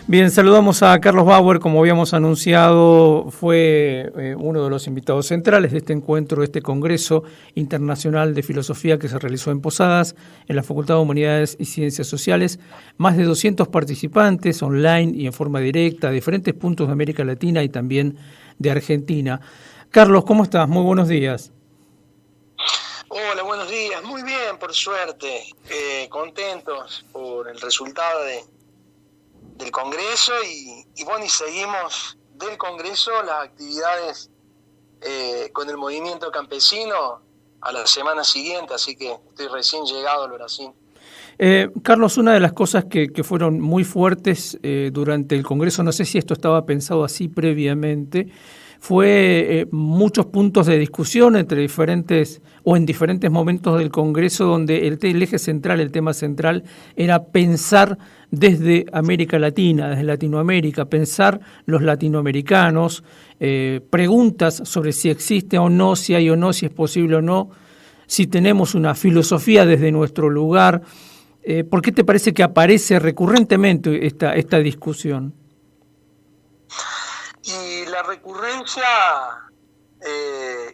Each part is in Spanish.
Bien, saludamos a Carlos Bauer, como habíamos anunciado, fue uno de los invitados centrales de este encuentro, de este Congreso Internacional de Filosofía que se realizó en Posadas, en la Facultad de Humanidades y Ciencias Sociales. Más de 200 participantes online y en forma directa, de diferentes puntos de América Latina y también de Argentina. Carlos, ¿cómo estás? Muy buenos días. Hola, buenos días. Muy bien, por suerte. Contentos por el resultado del Congreso y bueno, y seguimos del Congreso las actividades con el movimiento campesino a la semana siguiente, así que estoy recién llegado al Brasil. Carlos, una de las cosas que fueron muy fuertes durante el Congreso, no sé si esto estaba pensado así previamente, fue muchos puntos de discusión entre diferentes o en diferentes momentos del Congreso donde el eje central, el tema central era pensar desde América Latina, desde Latinoamérica, pensar los latinoamericanos, preguntas sobre si existe o no, si hay o no, si es posible o no, si tenemos una filosofía desde nuestro lugar. ¿Por qué te parece que aparece recurrentemente esta discusión? Y la recurrencia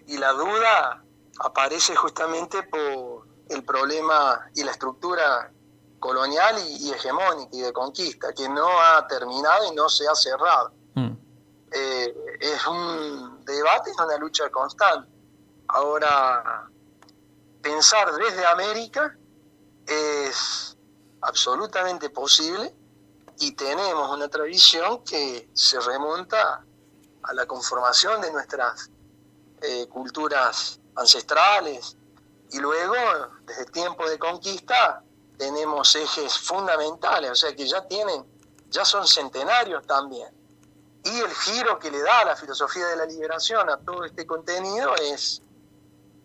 y la duda aparece justamente por el problema y la estructura colonial y hegemónica y de conquista, que no ha terminado y no se ha cerrado. Es un debate, es una lucha constante. Ahora, pensar desde América es absolutamente posible y tenemos una tradición que se remonta a la conformación de nuestras culturas ancestrales y luego, desde el tiempo de conquista, tenemos ejes fundamentales, o sea que ya son centenarios también. Y el giro que le da la filosofía de la liberación a todo este contenido es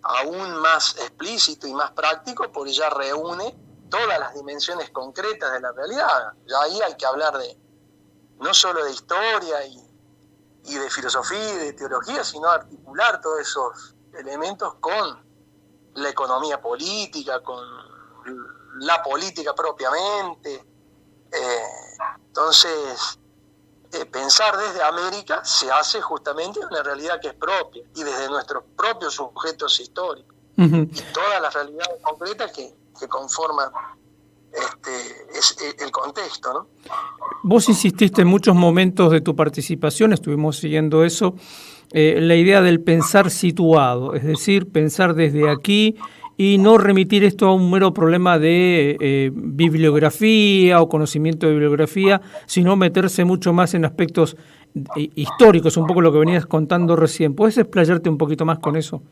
aún más explícito y más práctico, porque ya reúne todas las dimensiones concretas de la realidad. Ya ahí hay que hablar no solo de historia y de filosofía y de teología, sino articular todos esos elementos con la economía política, con la política propiamente. Entonces, pensar desde América se hace justamente en una realidad que es propia y desde nuestros propios sujetos históricos. Y todas las realidades concretas que conforman es el contexto, ¿no? Vos insististe en muchos momentos de tu participación, estuvimos siguiendo eso, la idea del pensar situado, es decir, pensar desde aquí y no remitir esto a un mero problema de bibliografía o conocimiento de bibliografía, sino meterse mucho más en aspectos históricos, un poco lo que venías contando recién. ¿Puedes explayarte un poquito más con eso?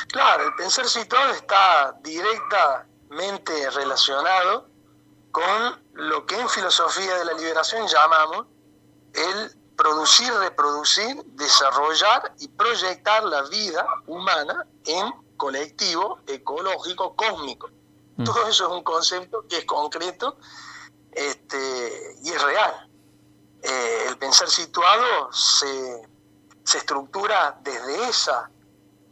Claro, el pensar situado está directamente relacionado con lo que en filosofía de la liberación llamamos el producir, reproducir, desarrollar y proyectar la vida humana en colectivo, ecológico, cósmico. Todo eso es un concepto que es concreto y es real. El pensar situado se estructura desde esa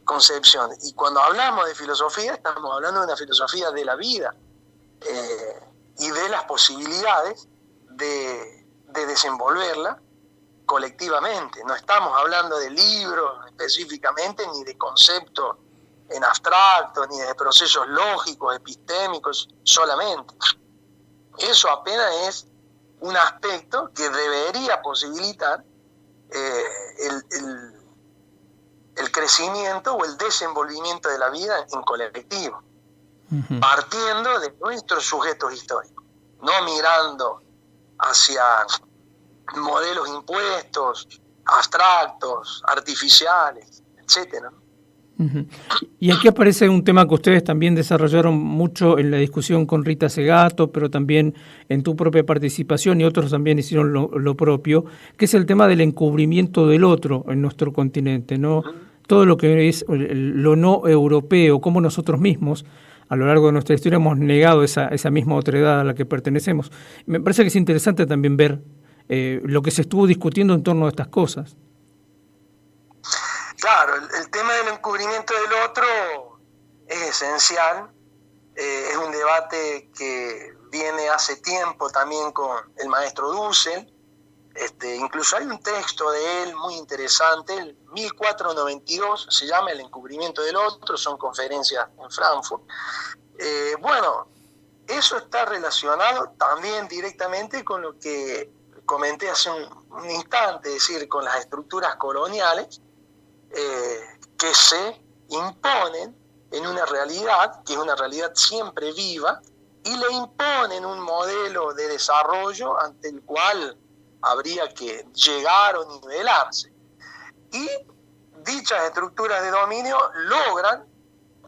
concepción. Y cuando hablamos de filosofía, estamos hablando de una filosofía de la vida y de las posibilidades de desenvolverla colectivamente. No estamos hablando de libros específicamente, ni de conceptos en abstracto, ni de procesos lógicos, epistémicos solamente. Eso apenas es un aspecto que debería posibilitar el crecimiento o el desenvolvimiento de la vida en colectivo, partiendo de nuestros sujetos históricos, no mirando hacia modelos impuestos, abstractos, artificiales, etcétera. Y aquí aparece un tema que ustedes también desarrollaron mucho en la discusión con Rita Segato, pero también en tu propia participación, y otros también hicieron lo propio, que es el tema del encubrimiento del otro en nuestro continente, ¿no? Todo lo que es lo no europeo, como nosotros mismos a lo largo de nuestra historia hemos negado esa misma otredad a la que pertenecemos. Me parece que es interesante también ver lo que se estuvo discutiendo en torno a estas cosas. Claro, el tema del encubrimiento del otro es esencial, es un debate que viene hace tiempo también con el maestro Dussel. Incluso hay un texto de él muy interesante, el 1492, se llama El encubrimiento del otro, son conferencias en Frankfurt. Bueno, eso está relacionado también directamente con lo que comenté hace un instante, es decir, con las estructuras coloniales que se imponen en una realidad, que es una realidad siempre viva, y le imponen un modelo de desarrollo ante el cual habría que llegar o nivelarse. Y dichas estructuras de dominio logran,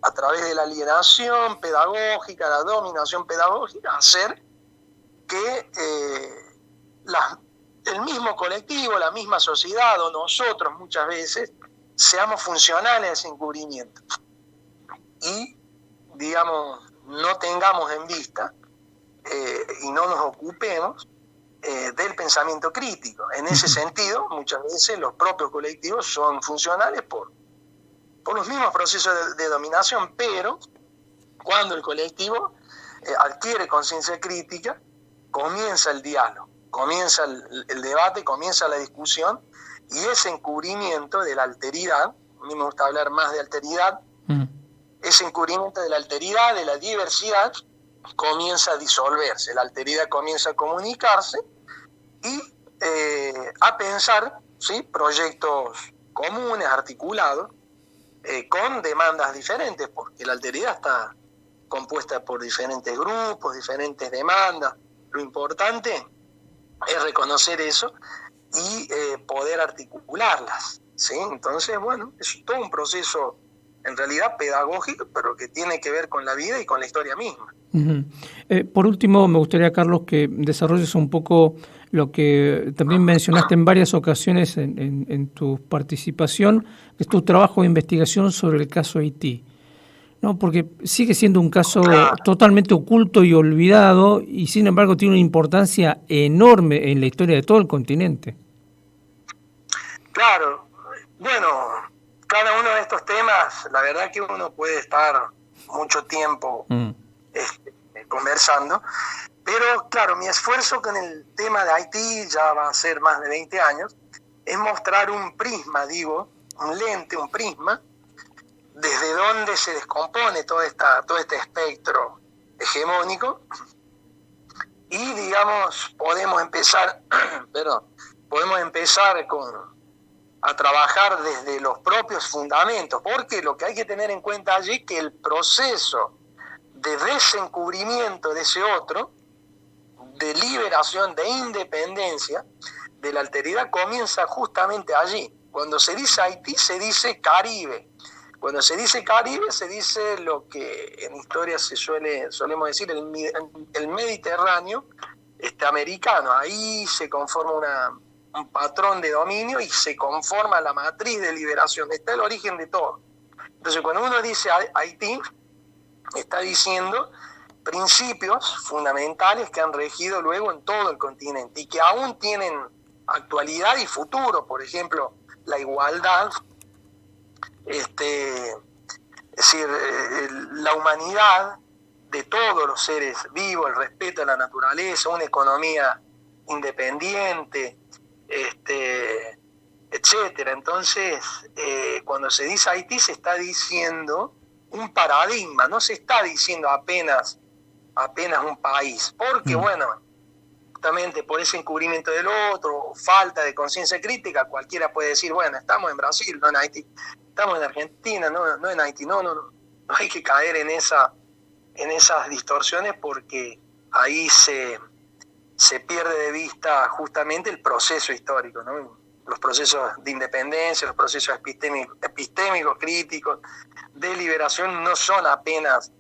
a través de la alienación pedagógica, la dominación pedagógica, hacer que el mismo colectivo, la misma sociedad o nosotros muchas veces seamos funcionales a ese encubrimiento. Y, digamos, no tengamos en vista y no nos ocupemos del pensamiento crítico. En ese sentido, muchas veces los propios colectivos son funcionales por los mismos procesos de dominación, pero cuando el colectivo adquiere conciencia crítica, comienza el diálogo, comienza el debate, comienza la discusión, y ese encubrimiento de la alteridad, a mí me gusta hablar más de alteridad, ese encubrimiento de la alteridad, de la diversidad, comienza a disolverse, la alteridad comienza a comunicarse y a pensar, ¿sí?, proyectos comunes, articulados, con demandas diferentes, porque la alteridad está compuesta por diferentes grupos, diferentes demandas. Lo importante es reconocer eso y poder articularlas, ¿sí? Entonces, bueno, es todo un proceso en realidad pedagógico, pero que tiene que ver con la vida y con la historia misma. Por último, me gustaría, Carlos, que desarrolles un poco lo que también mencionaste en varias ocasiones en tu participación, que es tu trabajo de investigación sobre el caso Haití, ¿no? Porque sigue siendo un caso totalmente oculto y olvidado, y sin embargo tiene una importancia enorme en la historia de todo el continente. Claro, bueno, cada uno de estos temas, la verdad que uno puede estar mucho tiempo conversando, pero claro, mi esfuerzo con el tema de Haití, ya va a ser más de 20 años, es mostrar un prisma, un lente, un prisma, desde donde se descompone todo este espectro hegemónico, y digamos, podemos empezar a trabajar desde los propios fundamentos, porque lo que hay que tener en cuenta allí es que el proceso de desencubrimiento de ese otro, de liberación, de independencia de la alteridad, comienza justamente allí. Cuando se dice Haití, se dice Caribe. Cuando se dice Caribe, se dice lo que en historia solemos decir el Mediterráneo americano. Ahí se conforma un patrón de dominio y se conforma la matriz de liberación. Está el origen de todo. Entonces, cuando uno dice Haití, está diciendo principios fundamentales que han regido luego en todo el continente y que aún tienen actualidad y futuro. Por ejemplo, la igualdad, es decir, la humanidad de todos los seres vivos, el respeto a la naturaleza, una economía independiente, etcétera. Entonces, cuando se dice Haití, se está diciendo un paradigma, no se está diciendo apenas un país, porque bueno, justamente por ese encubrimiento del otro, falta de conciencia crítica, cualquiera puede decir, bueno, estamos en Brasil, no en Haití, estamos en Argentina, no en Haití, no hay que caer en esas distorsiones, porque ahí se pierde de vista justamente el proceso histórico, ¿no? Los procesos de independencia, los procesos epistémicos, críticos, de liberación, no son apenas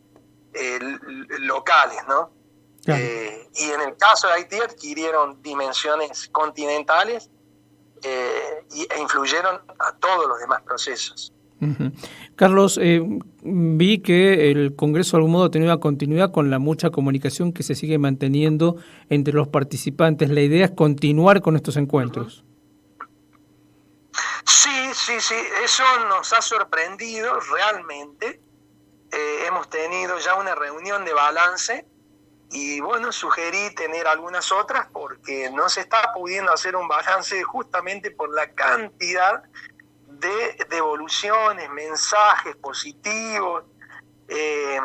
locales, ¿no? Claro. Y en el caso de Haití adquirieron dimensiones continentales e influyeron a todos los demás procesos. Uh-huh. Carlos, vi que el Congreso de algún modo ha tenido continuidad con la mucha comunicación que se sigue manteniendo entre los participantes. La idea es continuar con estos encuentros. Sí, eso nos ha sorprendido realmente. Hemos tenido ya una reunión de balance Y bueno, sugerí tener algunas otras porque no se está pudiendo hacer un balance justamente por la cantidad de devoluciones, mensajes positivos que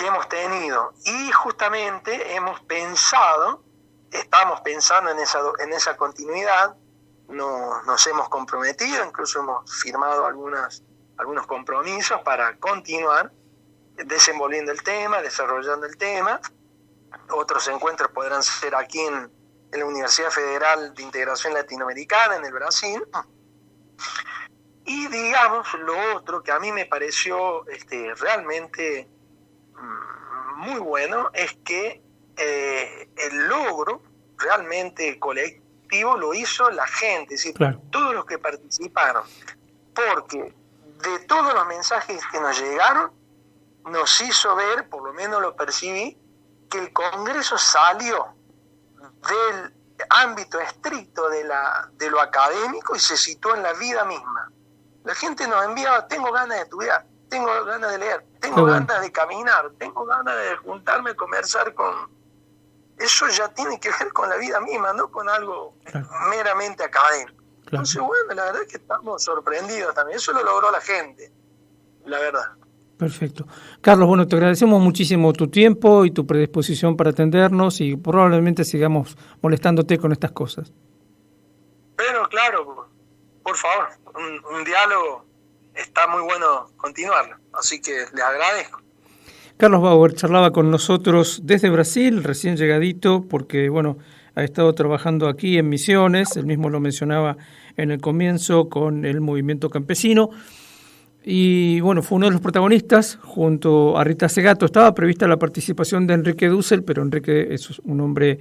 hemos tenido. Y justamente estamos pensando en esa continuidad, nos hemos comprometido, incluso hemos firmado algunos compromisos para continuar desenvolviendo el tema, desarrollando el tema. Otros encuentros podrán ser aquí en la Universidad Federal de Integración Latinoamericana, en el Brasil. Y digamos, lo otro que a mí me pareció realmente muy bueno es que el logro realmente colectivo lo hizo la gente, es decir, claro, todos los que participaron, porque de todos los mensajes que nos llegaron, nos hizo ver, por lo menos lo percibí, que el Congreso salió del ámbito estricto de lo académico y se situó en la vida misma. La gente nos enviaba: tengo ganas de estudiar, tengo ganas de leer, tengo ganas de caminar, tengo ganas de juntarme a conversar con... Eso ya tiene que ver con la vida misma, no con algo meramente académico. Claro. Entonces, bueno, la verdad es que estamos sorprendidos también. Eso lo logró la gente, la verdad. Perfecto. Carlos, bueno, te agradecemos muchísimo tu tiempo y tu predisposición para atendernos y probablemente sigamos molestándote con estas cosas. Pero claro, por favor, un diálogo está muy bueno continuarlo, así que les agradezco. Carlos Bauer charlaba con nosotros desde Brasil, recién llegadito, porque bueno, ha estado trabajando aquí en Misiones, él mismo lo mencionaba en el comienzo con el movimiento campesino. Y bueno, fue uno de los protagonistas junto a Rita Segato. Estaba prevista la participación de Enrique Dussel, pero Enrique es un hombre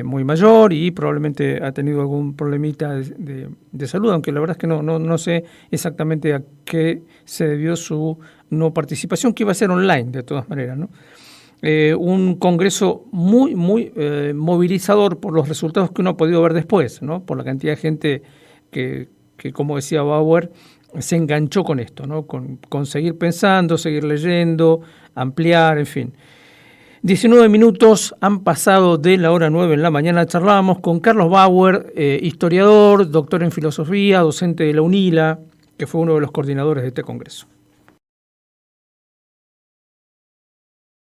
muy mayor y probablemente ha tenido algún problemita de salud, aunque la verdad es que no sé exactamente a qué se debió su no participación, que iba a ser online de todas maneras, ¿no? Un congreso muy movilizador por los resultados que uno ha podido ver después, ¿no? Por la cantidad de gente que como decía Bauer, se enganchó con esto, ¿no? Con seguir pensando, seguir leyendo, ampliar, en fin. 19 minutos han pasado de la hora 9 en la mañana. Charlábamos con Carlos Bauer, historiador, doctor en filosofía, docente de la UNILA, que fue uno de los coordinadores de este congreso.